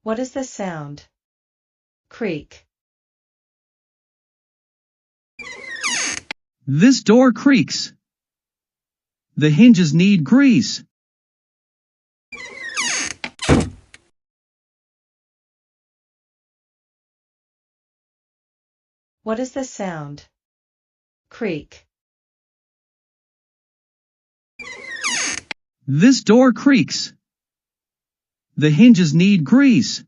What is the sound? Creak. This door creaks. The hinges need grease. What is the sound? Creak. This door creaks. The hinges need grease.